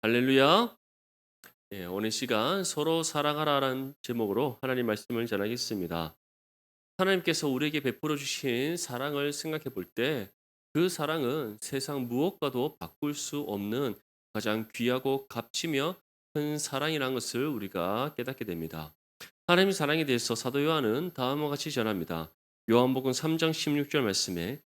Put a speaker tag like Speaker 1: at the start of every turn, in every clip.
Speaker 1: 할렐루야. 오늘 시간 서로 사랑하라는 제목으로 하나님 말씀을 전하겠습니다. 하나님께서 우리에게 베풀어 주신 사랑을 생각해 볼 때 그 사랑은 세상 무엇과도 바꿀 수 없는 가장 귀하고 값지며 큰 사랑이라는 것을 우리가 깨닫게 됩니다. 하나님의 사랑에 대해서 사도 요한은 다음과 같이 전합니다. 요한복음 3장 16절 말씀에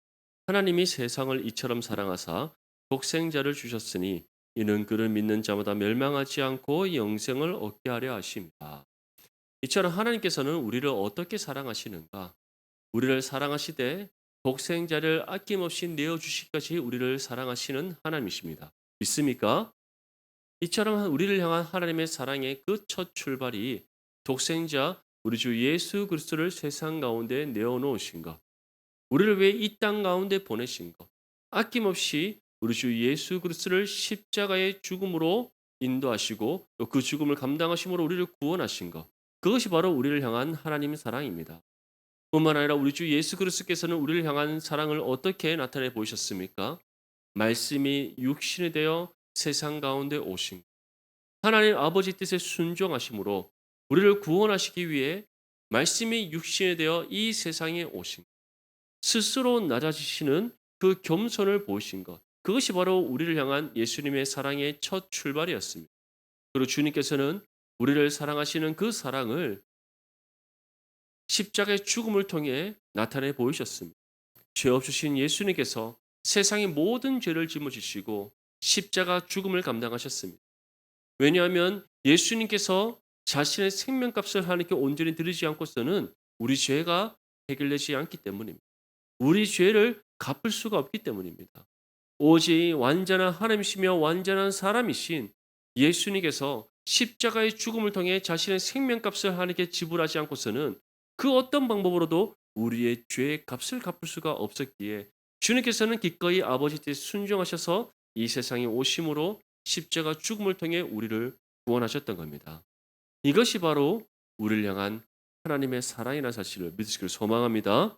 Speaker 1: 하나님이 세상을 이처럼 사랑하사 독생자를 주셨으니 이는 그를 믿는 자마다 멸망하지 않고 영생을 얻게 하려 하심이다. 이처럼 하나님께서는 우리를 어떻게 사랑하시는가? 우리를 사랑하시되 독생자를 아낌없이 내어주시기까지 우리를 사랑하시는 하나님이십니다. 믿습니까? 이처럼 우리를 향한 하나님의 사랑의 그 첫 출발이 독생자 우리 주 예수 그리스도를 세상 가운데 내어놓으신 것, 우리를 위해 이 땅 가운데 보내신 것, 아낌없이 우리 주 예수 그리스도를 십자가의 죽음으로 인도하시고 또 그 죽음을 감당하심으로 우리를 구원하신 것, 그것이 바로 우리를 향한 하나님의 사랑입니다. 뿐만 아니라 우리 주 예수 그리스도께서는 우리를 향한 사랑을 어떻게 나타내 보이셨습니까? 말씀이 육신이 되어 세상 가운데 오신 하나님 아버지 뜻에 순종하심으로 우리를 구원하시기 위해 말씀이 육신이 되어 이 세상에 오신 스스로 낮아지시는 그 겸손을 보이신 것. 그것이 바로 우리를 향한 예수님의 사랑의 첫 출발이었습니다. 그리고 주님께서는 우리를 사랑하시는 그 사랑을 십자가의 죽음을 통해 나타내 보이셨습니다. 죄 없으신 예수님께서 세상의 모든 죄를 짊어지시고 십자가 죽음을 감당하셨습니다. 왜냐하면 예수님께서 자신의 생명값을 하나님께 온전히 드리지 않고서는 우리 죄가 해결되지 않기 때문입니다. 우리 죄를 갚을 수가 없기 때문입니다. 오직 완전한 하나님이시며 완전한 사람이신 예수님께서 십자가의 죽음을 통해 자신의 생명값을 하나님께 지불하지 않고서는 그 어떤 방법으로도 우리의 죄의 값을 갚을 수가 없었기에 주님께서는 기꺼이 아버지 뜻에 순종하셔서 이 세상에 오심으로 십자가 죽음을 통해 우리를 구원하셨던 겁니다. 이것이 바로 우리를 향한 하나님의 사랑이라는 사실을 믿으시길 소망합니다.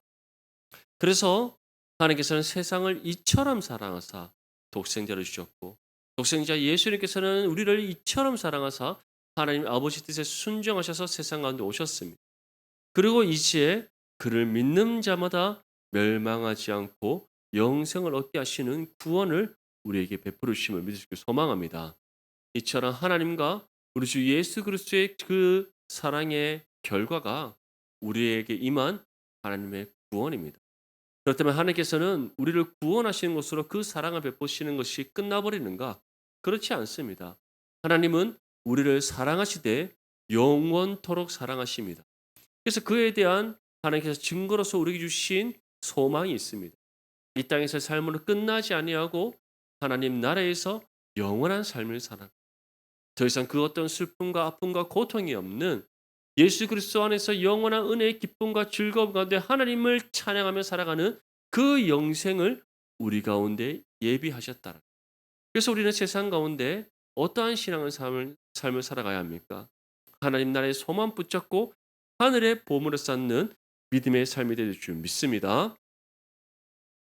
Speaker 1: 그래서 하나님께서는 세상을 이처럼 사랑하사 독생자를 주셨고 독생자 예수님께서는 우리를 이처럼 사랑하사 하나님 아버지 뜻에 순종하셔서 세상 가운데 오셨습니다. 그리고 이제 그를 믿는 자마다 멸망하지 않고 영생을 얻게 하시는 구원을 우리에게 베풀어 주심을 믿으시길 소망합니다. 이처럼 하나님과 우리 주 예수 그리스도의 그 사랑의 결과가 우리에게 임한 하나님의 구원입니다. 그렇다면 하나님께서는 우리를 구원하시는 것으로 그 사랑을 베푸시는 것이 끝나버리는가? 그렇지 않습니다. 하나님은 우리를 사랑하시되 영원토록 사랑하십니다. 그래서 그에 대한 하나님께서 증거로서 우리에게 주신 소망이 있습니다. 이 땅에서 삶으로 끝나지 아니하고 하나님 나라에서 영원한 삶을 살아 더 이상 그 어떤 슬픔과 아픔과 고통이 없는 예수 그리스도 안에서 영원한 은혜의 기쁨과 즐거움 가운데 하나님을 찬양하며 살아가는 그 영생을 우리 가운데 예비하셨다. 그래서 우리는 세상 가운데 어떠한 신앙의 삶을 살아가야 합니까? 하나님 나라의 소망 붙잡고 하늘의 보물을 쌓는 믿음의 삶이 될 줄 믿습니다.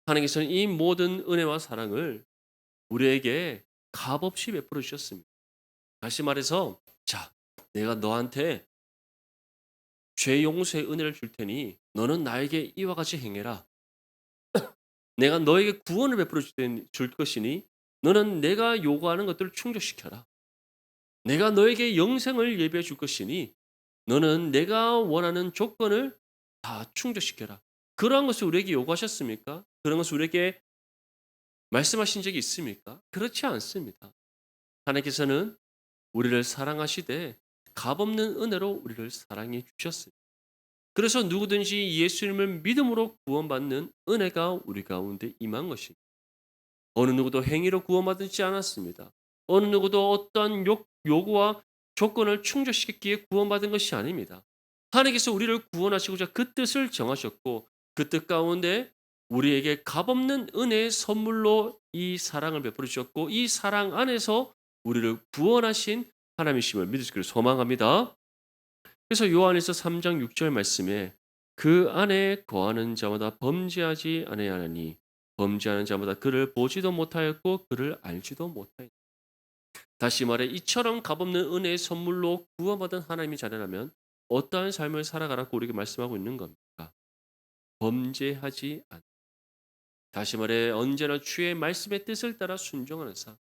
Speaker 1: 하나님께서는 이 모든 은혜와 사랑을 우리에게 값없이 베풀어 주셨습니다. 다시 말해서 자, 내가 너한테 죄 용서의 은혜를 줄 테니 너는 나에게 이와 같이 행해라. 내가 너에게 구원을 베풀어 줄 것이니 너는 내가 요구하는 것들을 충족시켜라. 내가 너에게 영생을 예비해 줄 것이니 너는 내가 원하는 조건을 다 충족시켜라. 그러한 것을 우리에게 요구하셨습니까? 그런 것을 우리에게 말씀하신 적이 있습니까? 그렇지 않습니다. 하나님께서는 우리를 사랑하시되 값없는 은혜로 우리를 사랑해 주셨습니다. 그래서 누구든지 예수님을 믿음으로 구원받는 은혜가 우리 가운데 임한 것입니다. 어느 누구도 행위로 구원받지 않았습니다. 어느 누구도 어떠한 요구와 조건을 충족시키기에 구원받은 것이 아닙니다. 하나님께서 우리를 구원하시고자 그 뜻을 정하셨고 그 뜻 가운데 우리에게 값없는 은혜의 선물로 이 사랑을 베풀어 주셨고 이 사랑 안에서 우리를 구원하신 하나님이심을 믿으시기를 소망합니다. 그래서 요한일서 3장 6절 말씀에 그 안에 거하는 자마다 범죄하지 아니하나니 범죄하는 자마다 그를 보지도 못하였고 그를 알지도 못하였다. 다시 말해 이처럼 값없는 은혜의 선물로 구원받은 하나님의 자녀라면 어떠한 삶을 살아가라고 우리에게 말씀하고 있는 겁니까? 범죄하지 않. 다시 말해 언제나 주의 말씀의 뜻을 따라 순종하는 삶.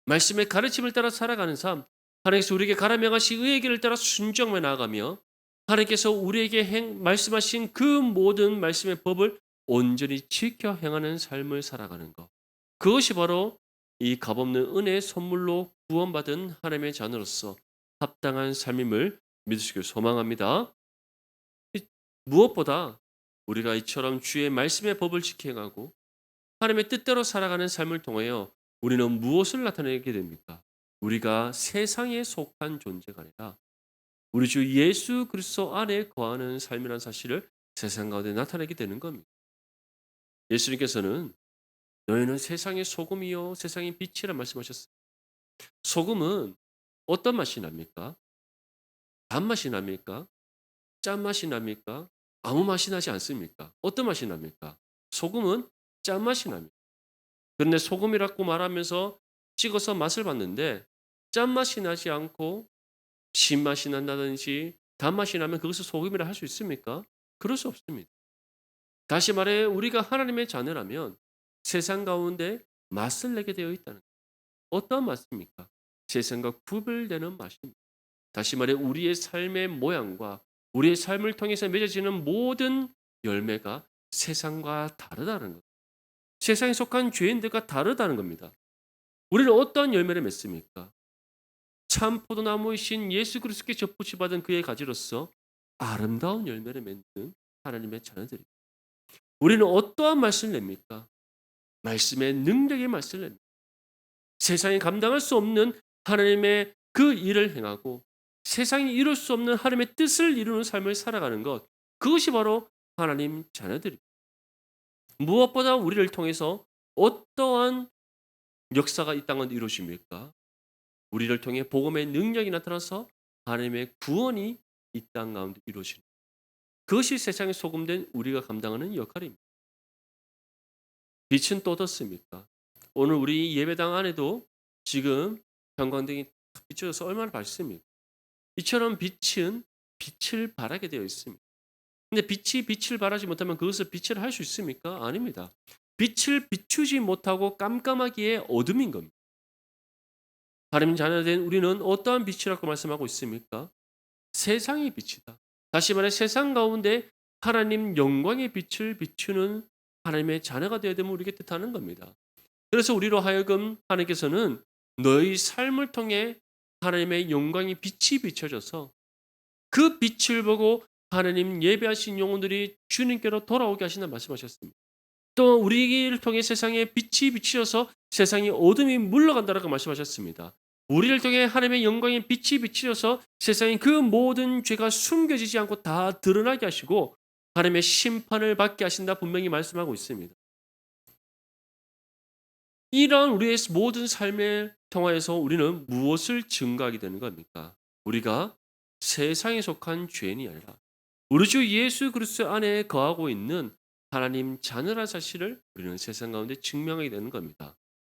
Speaker 1: 말씀의 가르침을 따라 살아가는 삶. 하나님께서 우리에게 가라 명하신 의의 길을 따라 순종해 나아가며 하나님께서 우리에게 말씀하신 그 모든 말씀의 법을 온전히 지켜 행하는 삶을 살아가는 것. 그것이 바로 이 값없는 은혜의 선물로 구원받은 하나님의 자녀로서 합당한 삶임을 믿으시길 소망합니다. 무엇보다 우리가 이처럼 주의 말씀의 법을 지켜 행하고 하나님의 뜻대로 살아가는 삶을 통하여 우리는 무엇을 나타내게 됩니까? 우리가 세상에 속한 존재가 아니라 우리 주 예수 그리스도 안에 거하는 삶이라는 사실을 세상 가운데 나타내게 되는 겁니다. 예수님께서는 너희는 세상의 소금이요 세상의 빛이라 말씀하셨습니다. 소금은 어떤 맛이 납니까? 단맛이 납니까? 짠맛이 납니까? 아무 맛이 나지 않습니까? 어떤 맛이 납니까? 소금은 짠맛이 납니다. 그런데 소금이라고 말하면서 찍어서 맛을 봤는데 짠맛이 나지 않고 신맛이 난다든지 단맛이 나면 그것을 소금이라 할 수 있습니까? 그럴 수 없습니다. 다시 말해 우리가 하나님의 자녀라면 세상 가운데 맛을 내게 되어 있다는 것. 어떠한 맛입니까? 세상과 구별되는 맛입니다. 다시 말해 우리의 삶의 모양과 우리의 삶을 통해서 맺어지는 모든 열매가 세상과 다르다는 것. 세상에 속한 죄인들과 다르다는 겁니다. 우리는 어떠한 열매를 맺습니까? 참 포도나무이신 예수 그리스도께 접붙이 받은 그의 가지로서 아름다운 열매를 맺는 하나님의 자녀들입니다. 우리는 어떠한 말씀을 냅니까? 말씀의 능력의 말씀을 냅니다. 세상이 감당할 수 없는 하나님의 그 일을 행하고 세상이 이룰 수 없는 하나님의 뜻을 이루는 삶을 살아가는 것. 그것이 바로 하나님 자녀들입니다. 무엇보다 우리를 통해서 어떠한 역사가 이 땅은 이루어집니까? 우리를 통해 복음의 능력이 나타나서 하나님의 구원이 이 땅 가운데 이루어지는 그것이 세상에 소금된 우리가 감당하는 역할입니다. 빛은 또 어떻습니까? 오늘 우리 예배당 안에도 지금 형광등이 탁 비춰져서 얼마나 밝습니까? 이처럼 빛은 빛을 발하게 되어 있습니다. 근데 빛이 빛을 발하지 못하면 그것을 빛을 할 수 있습니까? 아닙니다. 빛을 비추지 못하고 깜깜하기에 어둠인 겁니다. 하나님 자녀된 우리는 어떠한 빛이라고 말씀하고 있습니까? 세상의 빛이다. 다시 말해 세상 가운데 하나님 영광의 빛을 비추는 하나님의 자녀가 되어야 되면 우리에게 뜻하는 겁니다. 그래서 우리로 하여금 하나님께서는 너희 삶을 통해 하나님의 영광의 빛이 비춰져서 그 빛을 보고 하나님 예배하신 영혼들이 주님께로 돌아오게 하신다 말씀하셨습니다. 또 우리를 통해 세상에 빛이 비치셔서 세상의 어둠이 물러간다라고 말씀하셨습니다. 우리를 통해 하나님의 영광의 빛이 비치셔서 세상의 그 모든 죄가 숨겨지지 않고 다 드러나게 하시고 하나님의 심판을 받게 하신다 분명히 말씀하고 있습니다. 이러한 우리의 모든 삶의 통하여서 우리는 무엇을 증거하게 되는 겁니까? 우리가 세상에 속한 죄인이 아니라 우리 주 예수 그리스도 안에 거하고 있는 하나님 자녀라 사실을 우리는 세상 가운데 증명하게 되는 겁니다.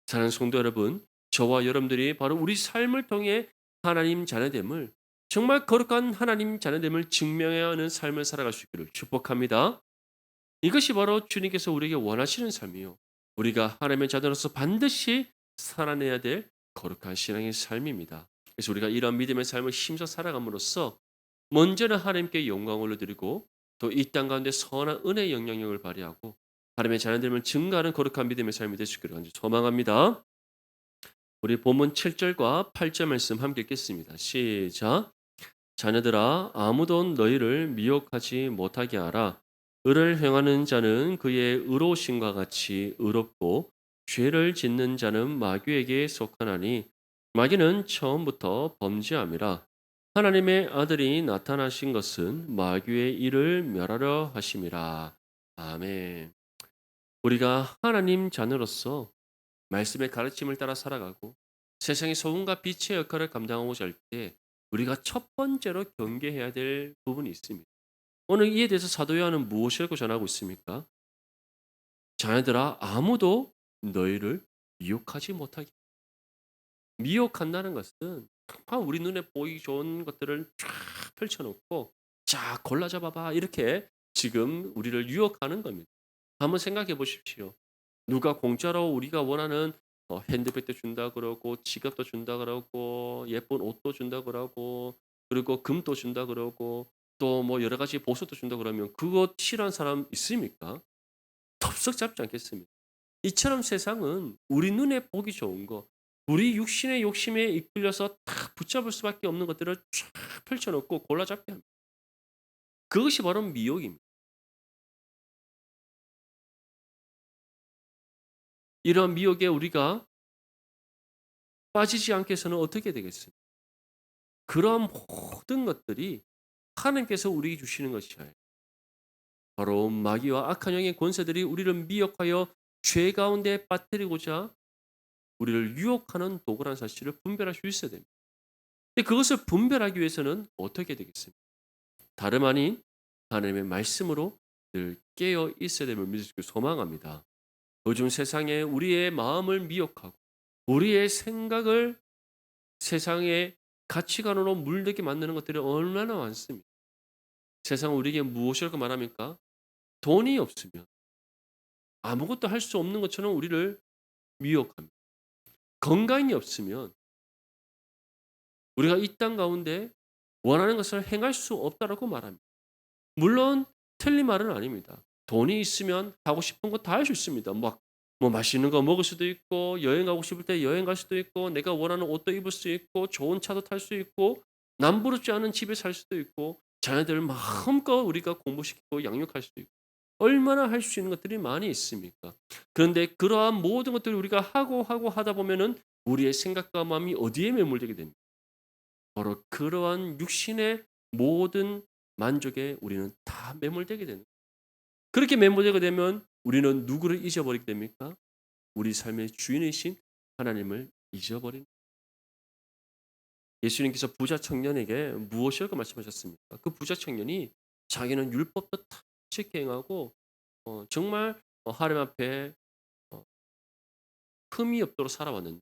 Speaker 1: 사랑하는 성도 여러분, 저와 여러분들이 바로 우리 삶을 통해 하나님 자녀됨을 정말 거룩한 하나님 자녀됨을 증명해야 하는 삶을 살아갈 수 있기를 축복합니다. 이것이 바로 주님께서 우리에게 원하시는 삶이요. 우리가 하나님의 자녀로서 반드시 살아내야 될 거룩한 신앙의 삶입니다. 그래서 우리가 이런 믿음의 삶을 힘써 살아감으로써 먼저는 하나님께 영광을 올려드리고 또 이 땅 가운데 선한 은혜의 영향력을 발휘하고 하나님의 자녀됨을 증가하는 거룩한 믿음의 삶이 될 수 있기를 간절히 소망합니다. 우리 본문 7절과 8절 말씀 함께 읽겠습니다. 시작. 자녀들아 아무도 너희를 미혹하지 못하게 하라. 의를 행하는 자는 그의 의로우심과 같이 의롭고 죄를 짓는 자는 마귀에게 속하나니 마귀는 처음부터 범죄함이라. 하나님의 아들이 나타나신 것은 마귀의 일을 멸하려 하심이라. 아멘. 우리가 하나님 자녀로서 말씀의 가르침을 따라 살아가고 세상의 소금과 빛의 역할을 감당하고자 할 때 우리가 첫 번째로 경계해야 될 부분이 있습니다. 오늘 이에 대해서 사도 요한은 무엇이라고 전하고 있습니까? 자녀들아 아무도 너희를 미혹하지 못하게. 미혹한다는 것은 우리 눈에 보이기 좋은 것들을 쫙 펼쳐 놓고 "자 골라 잡아 봐." 이렇게 지금 우리를 유혹하는 겁니다. 한번 생각해 보십시오. 누가 공짜로 우리가 원하는 핸드백도 준다 그러고 지갑도 준다 그러고 예쁜 옷도 준다 그러고 그리고 금도 준다 그러고 또 뭐 여러 가지 보석도 준다 그러면 그거 싫어하는 사람 있습니까? 덥석 잡지 않겠습니까? 이처럼 세상은 우리 눈에 보기 좋은 거, 우리 육신의 욕심에 이끌려서 다 붙잡을 수밖에 없는 것들을 쫙 펼쳐 놓고 골라 잡게 합니다. 그것이 바로 미혹입니다. 이러한 미혹에 우리가 빠지지 않게 해서는 어떻게 되겠습니까? 그러한 모든 것들이 하나님께서 우리에게 주시는 것이에요. 바로 마귀와 악한 영의 권세들이 우리를 미혹하여 죄 가운데 빠뜨리고자 우리를 유혹하는 도구라는 사실을 분별할 수 있어야 됩니다. 근데 그것을 분별하기 위해서는 어떻게 되겠습니까? 다름 아닌 하나님의 말씀으로 늘 깨어 있어야 됨을 믿으시길 소망합니다. 요즘 세상에 우리의 마음을 미혹하고 우리의 생각을 세상의 가치관으로 물들게 만드는 것들이 얼마나 많습니까? 세상은 우리에게 무엇이라고 말합니까? 돈이 없으면 아무것도 할 수 없는 것처럼 우리를 미혹합니다. 건강이 없으면 우리가 이 땅 가운데 원하는 것을 행할 수 없다라고 말합니다. 물론 틀린 말은 아닙니다. 돈이 있으면 하고 싶은 거 다 할 수 있습니다. 막 뭐 맛있는 거 먹을 수도 있고 여행 가고 싶을 때 여행 갈 수도 있고 내가 원하는 옷도 입을 수 있고 좋은 차도 탈 수 있고 남부럽지 않은 집에 살 수도 있고 자녀들을 마음껏 우리가 공부시키고 양육할 수도 있고 얼마나 할 수 있는 것들이 많이 있습니까? 그런데 그러한 모든 것들을 우리가 하고 하다 보면은 우리의 생각과 마음이 어디에 매몰되게 됩니까? 바로 그러한 육신의 모든 만족에 우리는 다 매몰되게 되는 거예요. 그렇게 매몰되게 되면 우리는 누구를 잊어버리게 됩니까? 우리 삶의 주인이신 하나님을 잊어버린 예수님께서 부자 청년에게 무엇이라고 말씀하셨습니까? 그 부자 청년이 자기는 율법도 다 지켜 행하고 정말 하나님 앞에 어 흠이 없도록 살아왔는데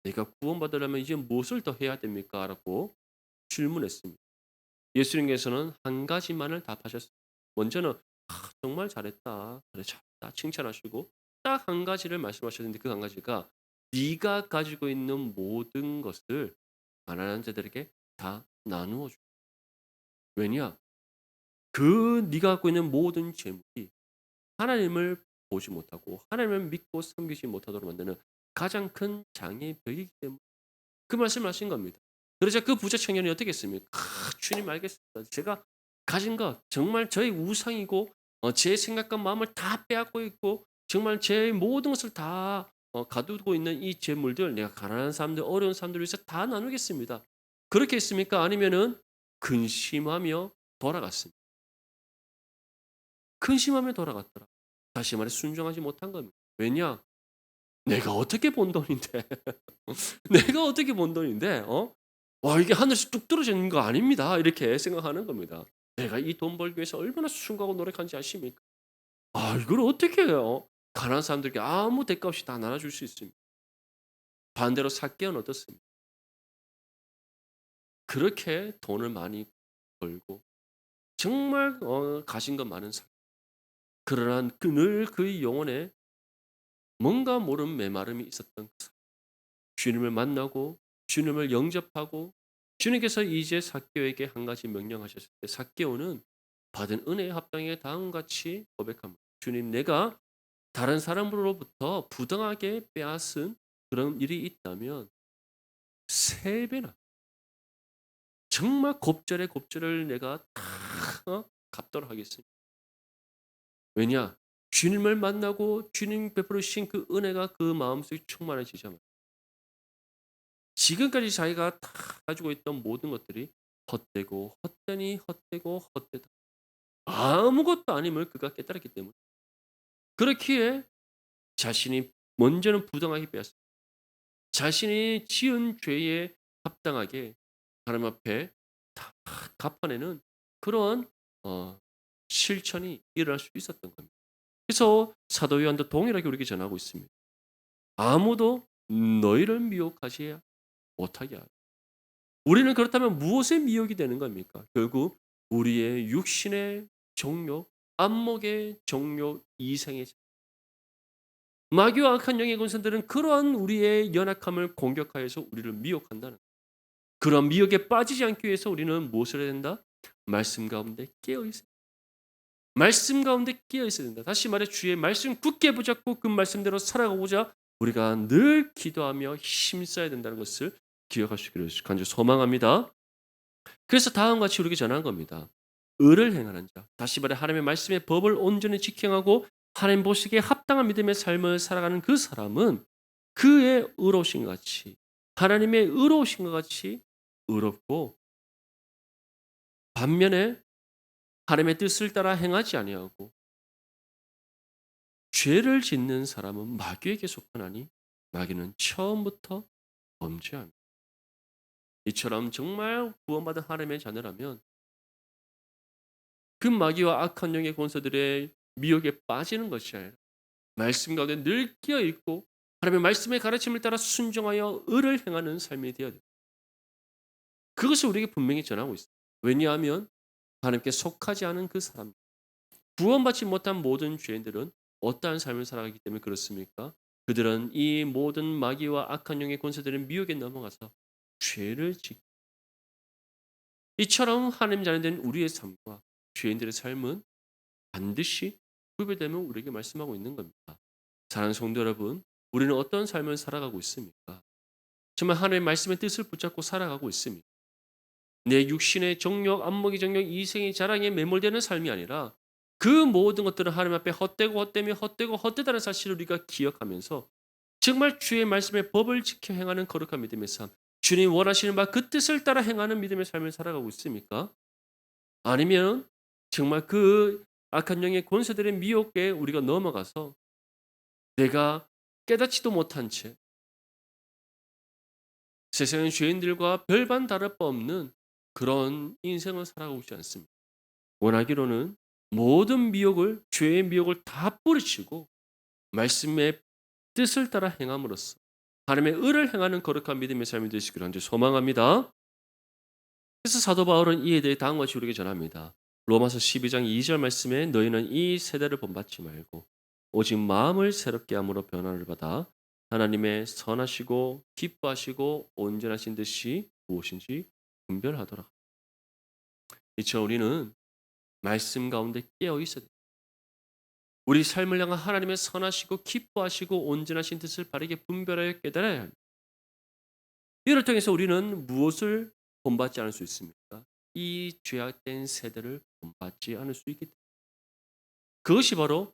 Speaker 1: "내가 구원받으려면 이제 무엇을 더 해야 됩니까?" 라고 질문했습니다. 예수님께서는 한 가지만을 답하셨습니다. 먼저는 정말 잘했다. 그래 잘했다." 칭찬하시고 딱 한 가지를 말씀하셨는데 그 한 가지가 "네가 가지고 있는 모든 것을 가난한 자들에게 다 나누어 주." 왜냐? 그 네가 갖고 있는 모든 재물이 하나님을 보지 못하고 하나님을 믿고 섬기지 못하도록 만드는 가장 큰 장애벽이기 때문에 그 말씀을 하신 겁니다. 그러자 그 부자 청년이 어떻게 했습니까? 주님 알겠습니다. 제가 가진 것 정말 저의 우상이고 제 생각과 마음을 다 빼앗고 있고 정말 제 모든 것을 다 가두고 있는 이 재물들 내가 가난한 사람들 어려운 사람들 위해서 다 나누겠습니다. 그렇게 했습니까? 아니면은 근심하며 돌아갔습니다. 근심하며 돌아갔더라. 다시 말해 순종하지 못한 겁니다. 왜냐? 내가 어떻게 번 돈인데 내가 어떻게 번 돈인데 와 이게 하늘에서 뚝 떨어지는 거 아닙니다. 이렇게 생각하는 겁니다. 내가 이 돈 벌기 위해서 얼마나 수고하고 노력하는지 아십니까? 이걸 어떻게 해요? 가난한 사람들에게 아무 대가 없이 다 나눠줄 수 있습니다. 반대로 삭개는 어떻습니까? 그렇게 돈을 많이 벌고 정말 가진 것 많은 사람. 그러나 늘 그의 영혼에 뭔가 모르는 메마름이 있었던 그 사람. 주님을 만나고 주님을 영접하고 주님께서 이제 삭개오에게 한 가지 명령하셨을 때 삭개오는 받은 은혜에 합당하게 다음과 같이 고백합니다. 주님 내가 다른 사람으로부터 부당하게 빼앗은 그런 일이 있다면 세 배나 정말 곱절에 곱절을 내가 다 갚도록 하겠습니다. 왜냐? 주님을 만나고 주님 베풀으신 그 은혜가 그 마음속에 충만해지자마자 지금까지 자기가 다 가지고 있던 모든 것들이 헛되고 헛되니 헛되고 헛되다. 아무것도 아님을 그가 깨달았기 때문에 그렇기에 자신이 먼저는 부당하게 빼앗습니다. 자신이 지은 죄에 합당하게 하나님 앞에 다 갚아내는 그러한 실천이 일어날 수 있었던 겁니다. 그래서 사도 요한도 동일하게 우리에게 전하고 있습니다. 아무도 너희를 미혹하지 못하게 하라. 우리는 그렇다면 무엇의 미혹이 되는 겁니까? 결국 우리의 육신의 정욕, 안목의 정욕, 이생의 마귀와 악한 영의 권세들은 그러한 우리의 연약함을 공격하여서 우리를 미혹한다는, 그런 미혹에 빠지지 않기 위해서 우리는 무엇을 해야 된다? 말씀 가운데 깨어 있어야 된다. 말씀 가운데 깨어 있어야 된다. 다시 말해 주의 말씀 굳게 붙잡고 그 말씀대로 살아가고자 우리가 늘 기도하며 힘써야 된다는 것을 기억할 수 있기를 간절히 소망합니다. 그래서 다음과 같이 우리에게 전한 겁니다. 의를 행하는 자, 다시 말해 하나님의 말씀의 법을 온전히 직행하고 하나님 보시기에 합당한 믿음의 삶을 살아가는 그 사람은 그의 의로우신 것 같이, 하나님의 의로우신 것 같이 의롭고, 반면에 하나님의 뜻을 따라 행하지 아니하고 죄를 짓는 사람은 마귀에게 속하나니 마귀는 처음부터 범죄합니다. 이처럼 정말 구원받은 하나님의 자녀라면 그 마귀와 악한 영의 권세들의 미혹에 빠지는 것이 아니라 말씀 가운데 늘 끼어 있고 하나님의 말씀의 가르침을 따라 순종하여 의를 행하는 삶이 되어야 됩니다. 그것을 우리에게 분명히 전하고 있습니다. 왜냐하면 하나님께 속하지 않은 그 사람, 구원받지 못한 모든 죄인들은 어떠한 삶을 살아가기 때문에 그렇습니까? 그들은 이 모든 마귀와 악한 영의 권세들의 미혹에 넘어가서 죄를 짓고, 이처럼 하나님 자녀된 우리의 삶과 죄인들의 삶은 반드시 구별되면 우리에게 말씀하고 있는 겁니다. 사랑하는 성도 여러분, 우리는 어떤 삶을 살아가고 있습니까? 정말 하나님의 말씀의 뜻을 붙잡고 살아가고 있습니다. 내 육신의 정욕, 안목의 정욕, 이생의 자랑에 매몰되는 삶이 아니라 그 모든 것들은 하나님 앞에 헛되고 헛되며 헛되고 헛되다는 사실을 우리가 기억하면서 정말 주의 말씀의 법을 지켜 행하는 거룩한 믿음의 삶, 주님 원하시는 바 그 뜻을 따라 행하는 믿음의 삶을 살아가고 있습니까? 아니면 정말 그 악한 영의 권세들의 미혹에 우리가 넘어가서 내가 깨닫지도 못한 채 세상의 죄인들과 별반 다를 바 없는 그런 인생을 살아가고 있지 않습니다. 원하기로는 모든 미혹을, 죄의 미혹을 다 뿌리치고 말씀의 뜻을 따라 행함으로써 하나님의 의를 행하는 거룩한 믿음의 삶이 되시기를 간절히 소망합니다. 그래서 사도 바울은 이에 대해 다음과 같이 우리에게 전합니다. 로마서 12장 2절 말씀에 너희는 이 세대를 본받지 말고 오직 마음을 새롭게 함으로 변화를 받아 하나님의 선하시고 기뻐하시고 온전하신 뜻이 무엇인지 분별하도록. 이처 우리는 말씀 가운데 깨어 있어야 됩니다. 우리 삶을 향한 하나님의 선하시고 기뻐하시고 온전하신 뜻을 바르게 분별하여 깨달아야 합니다. 이를 통해서 우리는 무엇을 본받지 않을 수 있습니까? 이 죄악된 세대를 본받지 않을 수 있기 때문에, 그것이 바로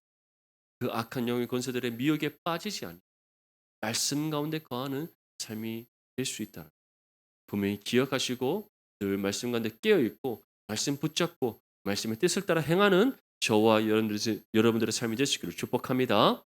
Speaker 1: 그 악한 영의 권세들의 미혹에 빠지지 않는 말씀 가운데 거하는 삶이 될 수 있다. 분명히 기억하시고 늘 말씀 가운데 깨어 있고 말씀 붙잡고 말씀의 뜻을 따라 행하는 저와 여러분들의 삶이 되시기를 축복합니다.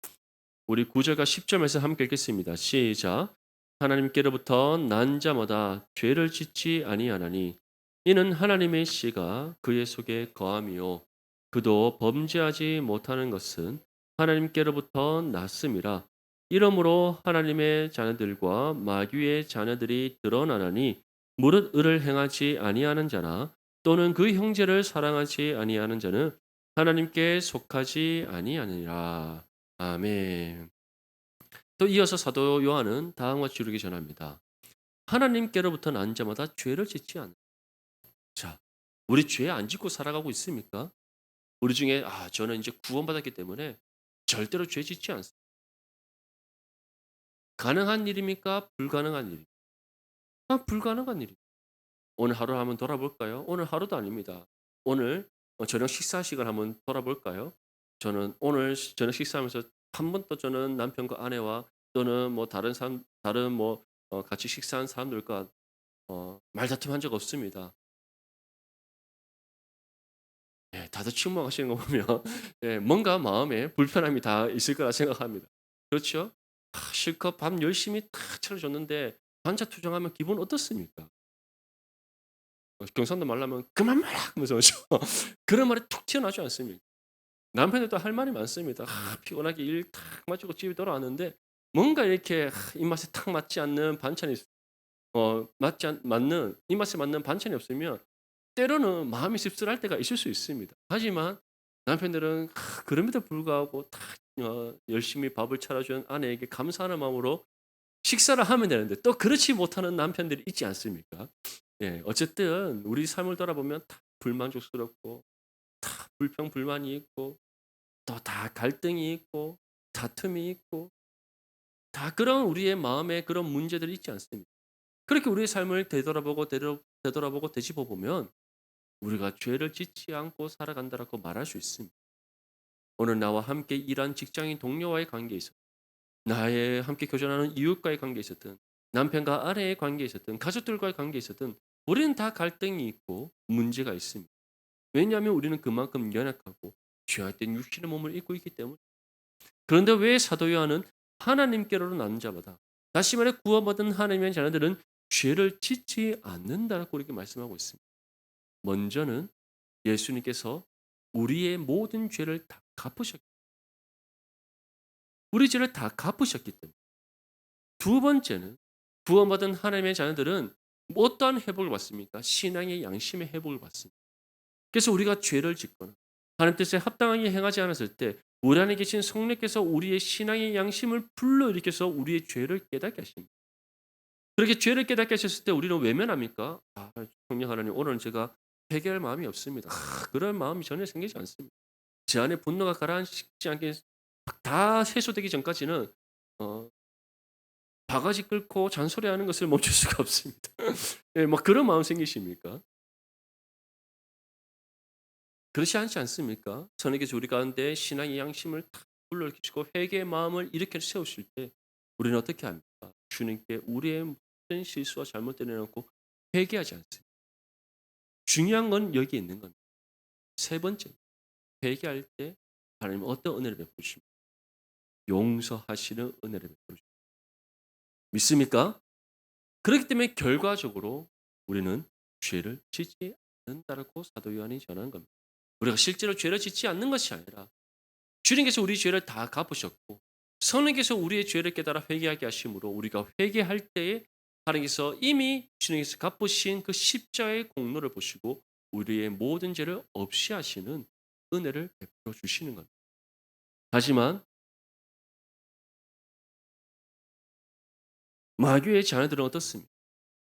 Speaker 1: 우리 9절과 10절 말씀 함께 읽겠습니다. 시작. 하나님께로부터 난 자마다 죄를 짓지 아니하나니 이는 하나님의 씨가 그의 속에 거함이요 그도 범죄하지 못하는 것은 하나님께로부터 났음이라. 이러므로 하나님의 자녀들과 마귀의 자녀들이 드러나나니 무릇 의를 행하지 아니하는 자나 또는 그 형제를 사랑하지 아니하는 자는 하나님께 속하지 아니하니라. 아멘. 또 이어서 사도 요한은 다음과 같이 이르기 전합니다. 하나님께로부터 난 자마다 죄를 짓지 않는. 자, 우리 죄 안 짓고 살아가고 있습니까? 우리 중에 저는 이제 구원받았기 때문에 절대로 죄 짓지 않습니다. 가능한 일입니까? 불가능한 일입니까? 불가능한 일입니다. 오늘 하루 한번 돌아볼까요? 오늘 하루도 아닙니다. 오늘 저녁 식사 시간 한번 돌아볼까요? 저는 오늘 저녁 식사하면서 한 번도 저는 남편과 아내와 또는 뭐 다른 사람, 다른 같이 식사한 사람들과 말다툼한 적 없습니다. 예, 다들 침묵하시는 거 보면 예, 뭔가 마음에 불편함이 다 있을 거라 생각합니다. 그렇죠? 실컷 밥 열심히 탁 차려줬는데 반찬 투정하면 기분 어떻습니까? 경상도 말로 하면 "그만 말아." 하면서 그런 말이 툭 튀어나오지 않습니까? 남편도 할 말이 많습니다. 피곤하게 일 탁 마치고 집에 돌아왔는데 뭔가 이렇게 입맛에 탁 맞지 않는 반찬이 있어요. 맞는 입맛에 맞는 반찬이 없으면 때로는 마음이 씁쓸할 때가 있을 수 있습니다. 하지만 남편들은 그럼에도 불구하고 다 열심히 밥을 차려준 아내에게 감사하는 마음으로 식사를 하면 되는데 또 그렇지 못하는 남편들이 있지 않습니까? 예. 어쨌든 우리 삶을 돌아보면 다 불만족스럽고 다 불평불만이 있고 또 다 갈등이 있고 다툼이 있고 다 그런 우리의 마음에 그런 문제들이 있지 않습니까? 그렇게 우리의 삶을 되돌아보고 되짚어 보면 우리가 죄를 짓지 않고 살아간다라고 말할 수 있습니다. 오늘 나와 함께 일한 직장인 동료와의 관계에 있어 나의 함께 교전하는 이웃과의 관계에 있었든 남편과 아내의 관계에 있었든 가족들과의 관계에 있었든 우리는 다 갈등이 있고 문제가 있습니다. 왜냐하면 우리는 그만큼 연약하고 죄악된 육신의 몸을 입고 있기 때문에. 그런데 왜 사도 요한은 하나님께로는 나는 자마다 다시 말해 구원받은 하나님의 자녀들은 죄를 짓지 않는다라고 이렇게 말씀하고 있습니다. 먼저는 예수님께서 우리의 모든 죄를 다 우리 죄를 다 갚으셨기 때문에. 두 번째는 구원받은 하나님의 자녀들은 어떠한 회복을 받습니까? 신앙의 양심의 회복을 받습니다. 그래서 우리가 죄를 짓거나 하나님 뜻에 합당하게 행하지 않았을 때 우리 안에 계신 성령께서 우리의 신앙의 양심을 불러일으켜서 우리의 죄를 깨닫게 하십니다. 그렇게 죄를 깨닫게 하셨을 때 우리는 외면합니까? 성령 하나님 오늘은 제가 회개할 마음이 없습니다. 그런 마음이 전혀 생기지 않습니다. 제 안에 분노가 가라앉지 않게 다 해소되기 전까지는 어 바가지 끓고 잔소리하는 것을 멈출 수가 없습니다. 예, 막 그런 마음 생기십니까? 그렇지 않지 않습니까? 선에게서 우리 가운데 신앙의 양심을 탁 불러일으키시고 회개의 마음을 일으켜 세우실 때 우리는 어떻게 합니까? 주님께 우리의 모든 실수와 잘못을 내놓고 회개하지 않습니다. 중요한 건 여기 있는 겁니다. 세 번째, 회개할 때 하나님은 어떤 은혜를 베풀어 주십니까? 용서하시는 은혜를 베풀어 주십니다. 믿습니까? 그렇기 때문에 결과적으로 우리는 죄를 짓지 않는다라고 사도 요한이 전하는 겁니다. 우리가 실제로 죄를 짓지 않는 것이 아니라 주님께서 우리 죄를 다 갚으셨고 성령께서 우리의 죄를 깨달아 회개하게 하심으로 우리가 회개할 때에 하나님께서 이미 주님께서 갚으신 그 십자의 공로를 보시고 우리의 모든 죄를 없이 하시는 은혜를 베풀어 주시는 겁니다. 하지만 마귀의 자녀들은 어떻습니까?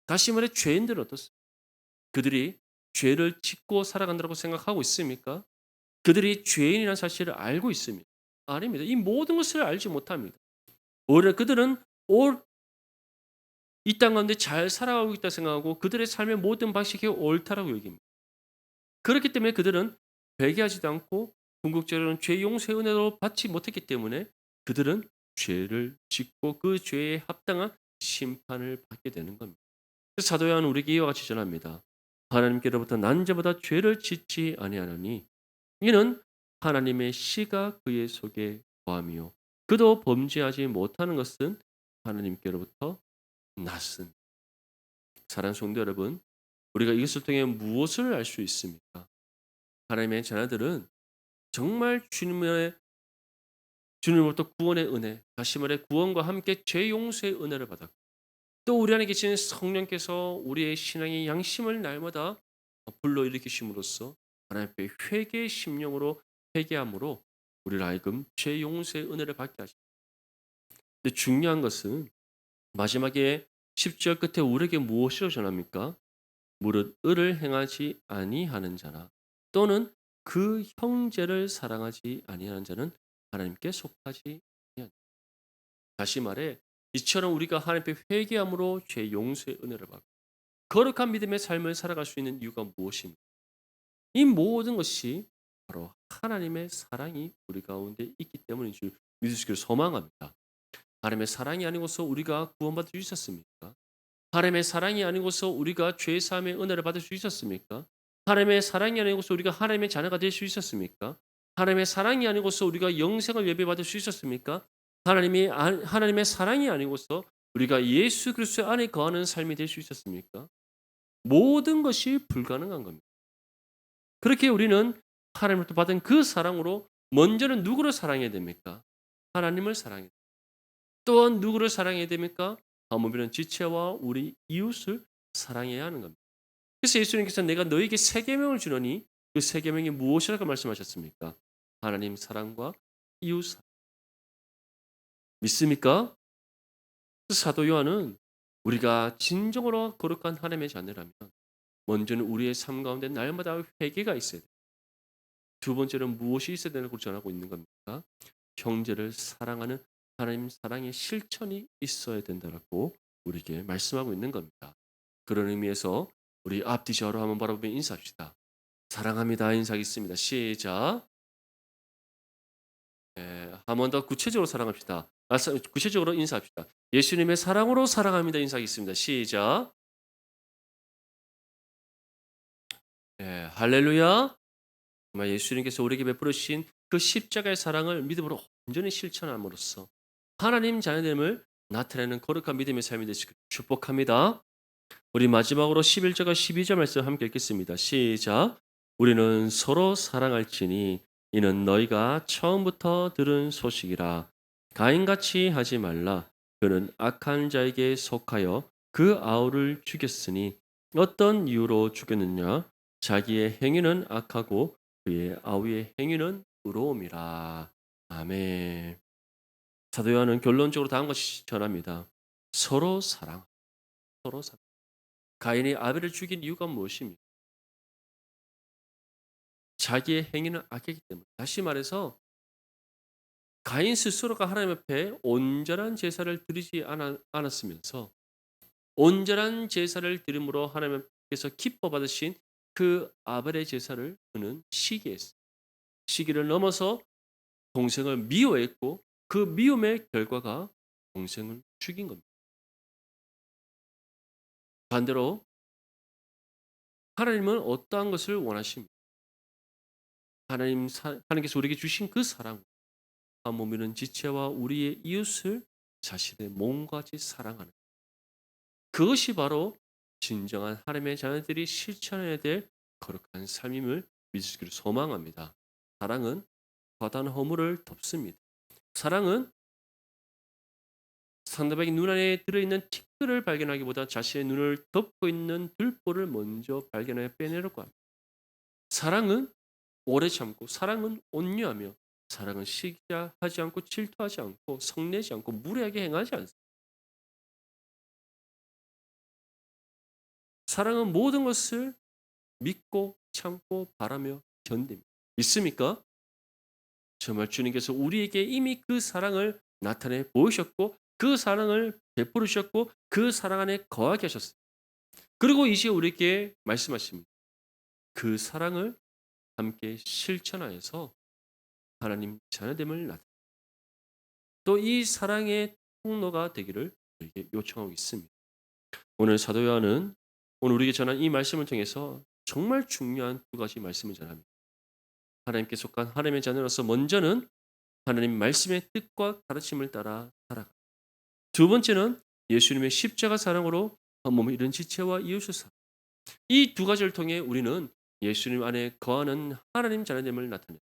Speaker 1: 다시 말해 죄인들은 어떻습니까? 그들이 죄를 짓고 살아간다고 생각하고 있습니까? 그들이 죄인이라는 사실을 알고 있습니다. 아닙니다. 이 모든 것을 알지 못합니다. 오히려 그들은 이 땅 가운데 잘 살아가고 있다 생각하고 그들의 삶의 모든 방식이 옳다라고 여깁니다. 그렇기 때문에 그들은 회개하지도 않고 궁극적으로는 죄 용서의 은혜도 받지 못했기 때문에 그들은 죄를 짓고 그 죄에 합당한 심판을 받게 되는 겁니다. 그래서 사도 요한은 우리에게 이와 같이 전합니다. 하나님께로부터 난 자보다 죄를 짓지 아니하나니 이는 하나님의 씨가 그의 속에 거함이요 그도 범죄하지 못하는 것은 하나님께로부터 났으니. 사랑하는 성도 여러분, 우리가 이것을 통해 무엇을 알 수 있습니까? 하나님의 자녀들은 정말 주님으로부터 구원의 은혜, 다시 말해 구원과 함께 죄 용서의 은혜를 받았고 또 우리 안에 계신 성령께서 우리의 신앙의 양심을 날마다 불러일으키심으로써 하나님 앞에 회개의 심령으로 회개함으로 우리를 하여금 죄 용서의 은혜를 받게 하십니다. 근데 중요한 것은 마지막에 10절 끝에 우리에게 무엇으로 전합니까? 무릇 의를 행하지 아니하는 자나 또는 그 형제를 사랑하지 아니하는 자는 하나님께 속하지 아니하니. 다시 말해 이처럼 우리가 하나님 앞에 회개함으로 죄 용서의 은혜를 받고 거룩한 믿음의 삶을 살아갈 수 있는 이유가 무엇입니까? 이 모든 것이 바로 하나님의 사랑이 우리 가운데 있기 때문인 줄 믿으시기를 소망합니다. 하나님의 사랑이 아니고서 우리가 구원받을 수 있었습니까? 하나님의 사랑이 아니고서 우리가 죄 사함의 은혜를 받을 수 있었습니까? 하나님의 사랑이 아니고서 우리가 하나님의 자녀가 될 수 있었습니까? 하나님의 사랑이 아니고서 우리가 영생을 예배받을 수 있었습니까? 하나님의 사랑이 아니고서 우리가 예수 그리스도 안에 거하는 삶이 될 수 있었습니까? 모든 것이 불가능한 겁니다. 그렇게 우리는 하나님으로부터 받은 그 사랑으로 먼저는 누구를 사랑해야 됩니까? 하나님을 사랑해야 됩니다. 또한 누구를 사랑해야 됩니까? 하물며 지체와 우리 이웃을 사랑해야 하는 겁니다. 그래서 예수님께서 내가 너에게 새 계명을 주노니 그 새 계명이 무엇이라고 말씀하셨습니까? 하나님 사랑과 이웃 사랑. 믿습니까? 사도 요한은 우리가 진정으로 거룩한 하나님의 자녀라면 먼저는 우리의 삶 가운데 날마다 회개가 있어야 돼요. 두 번째는 무엇이 있어야 되는고 전하고 있는 겁니까? 형제를 사랑하는 하나님 사랑의 실천이 있어야 된다고 우리에게 말씀하고 있는 겁니다. 그런 의미에서 우리 앞뒤 좌우로 한번 바라보며 인사합시다. 사랑합니다. 인사하겠습니다. 시작. 한 번 더 구체적으로 사랑합시다. 구체적으로 인사합시다. 예수님의 사랑으로 사랑합니다. 인사하겠습니다. 시작. 할렐루야. 정말 예수님께서 우리에게 베풀어 주신 그 십자가의 사랑을 믿음으로 온전히 실천함으로써 하나님 자녀됨을 나타내는 거룩한 믿음의 삶이 되시기를 축복합니다. 우리 마지막으로 11절과 12절 말씀 함께 읽겠습니다. 시작. 우리는 서로 사랑할지니 이는 너희가 처음부터 들은 소식이라. 가인같이 하지 말라. 그는 악한 자에게 속하여 그 아우를 죽였으니 어떤 이유로 죽였느냐? 자기의 행위는 악하고 그의 아우의 행위는 의로움이라. 아멘. 사도 요한은 결론적으로 다음 것이 전합니다. 서로 사랑. 서로 사랑. 가인이 아벨을 죽인 이유가 무엇입니까? 자기의 행위는 악했기 때문에. 다시 말해서 가인 스스로가 하나님 앞에 온전한 제사를 드리지 않았으면서 온전한 제사를 드림으로 하나님께서 기뻐 받으신 그 아벨의 제사를 그는 시기했어요. 시기를 넘어서 동생을 미워했고 그 미움의 결과가 동생을 죽인 겁니다. 반대로 하나님은 어떠한 것을 원하십니까? 하나님께서 우리에게 주신 그 사랑, 한 몸이는 지체와 우리의 이웃을 자신의 몸과 같이 사랑하는 그것이 바로 진정한 하나님의 자녀들이 실천해야 될 거룩한 삶임을 믿으시기를 소망합니다. 사랑은 과다한 허물을 덮습니다. 사랑은 상대방의 눈 안에 들어있는 티끌을 발견하기보다 자신의 눈을 덮고 있는 들보를 먼저 발견해 빼내려고 합니다. 사랑은 오래 참고 사랑은 온유하며 사랑은 시기하지 않고 질투하지 않고 성내지 않고 무례하게 행하지 않습니다. 사랑은 모든 것을 믿고 참고 바라며 견딥니다. 믿습니까? 정말 주님께서 우리에게 이미 그 사랑을 나타내 보이셨고 그 사랑을 베푸셨고 그 사랑 안에 거하게 하셨어요. 그리고 이제 우리에게 말씀하십니다. 그 사랑을 함께 실천하여서 하나님 자녀됨을 나타내 또 이 사랑의 통로가 되기를 우리에게 요청하고 있습니다. 오늘 사도 요한은 오늘 우리에게 전한 이 말씀을 통해서 정말 중요한 두 가지 말씀을 전합니다. 하나님께 속한 하나님의 자녀로서 먼저는 하나님 말씀의 뜻과 가르침을 따라 살아가. 두 번째는 예수님의 십자가 사랑으로 한 몸을 이룬 지체와 이웃을 사랑. 이 두 가지를 통해 우리는 예수님 안에 거하는 하나님 자녀됨을 나타내.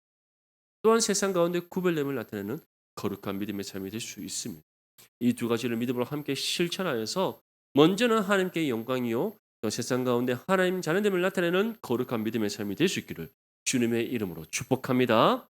Speaker 1: 또한 세상 가운데 구별됨을 나타내는 거룩한 믿음의 삶이 될 수 있습니다. 이 두 가지를 믿음으로 함께 실천하여서 먼저는 하나님께 영광이요 또 세상 가운데 하나님 자녀됨을 나타내는 거룩한 믿음의 삶이 될 수 있기를 주님의 이름으로 축복합니다.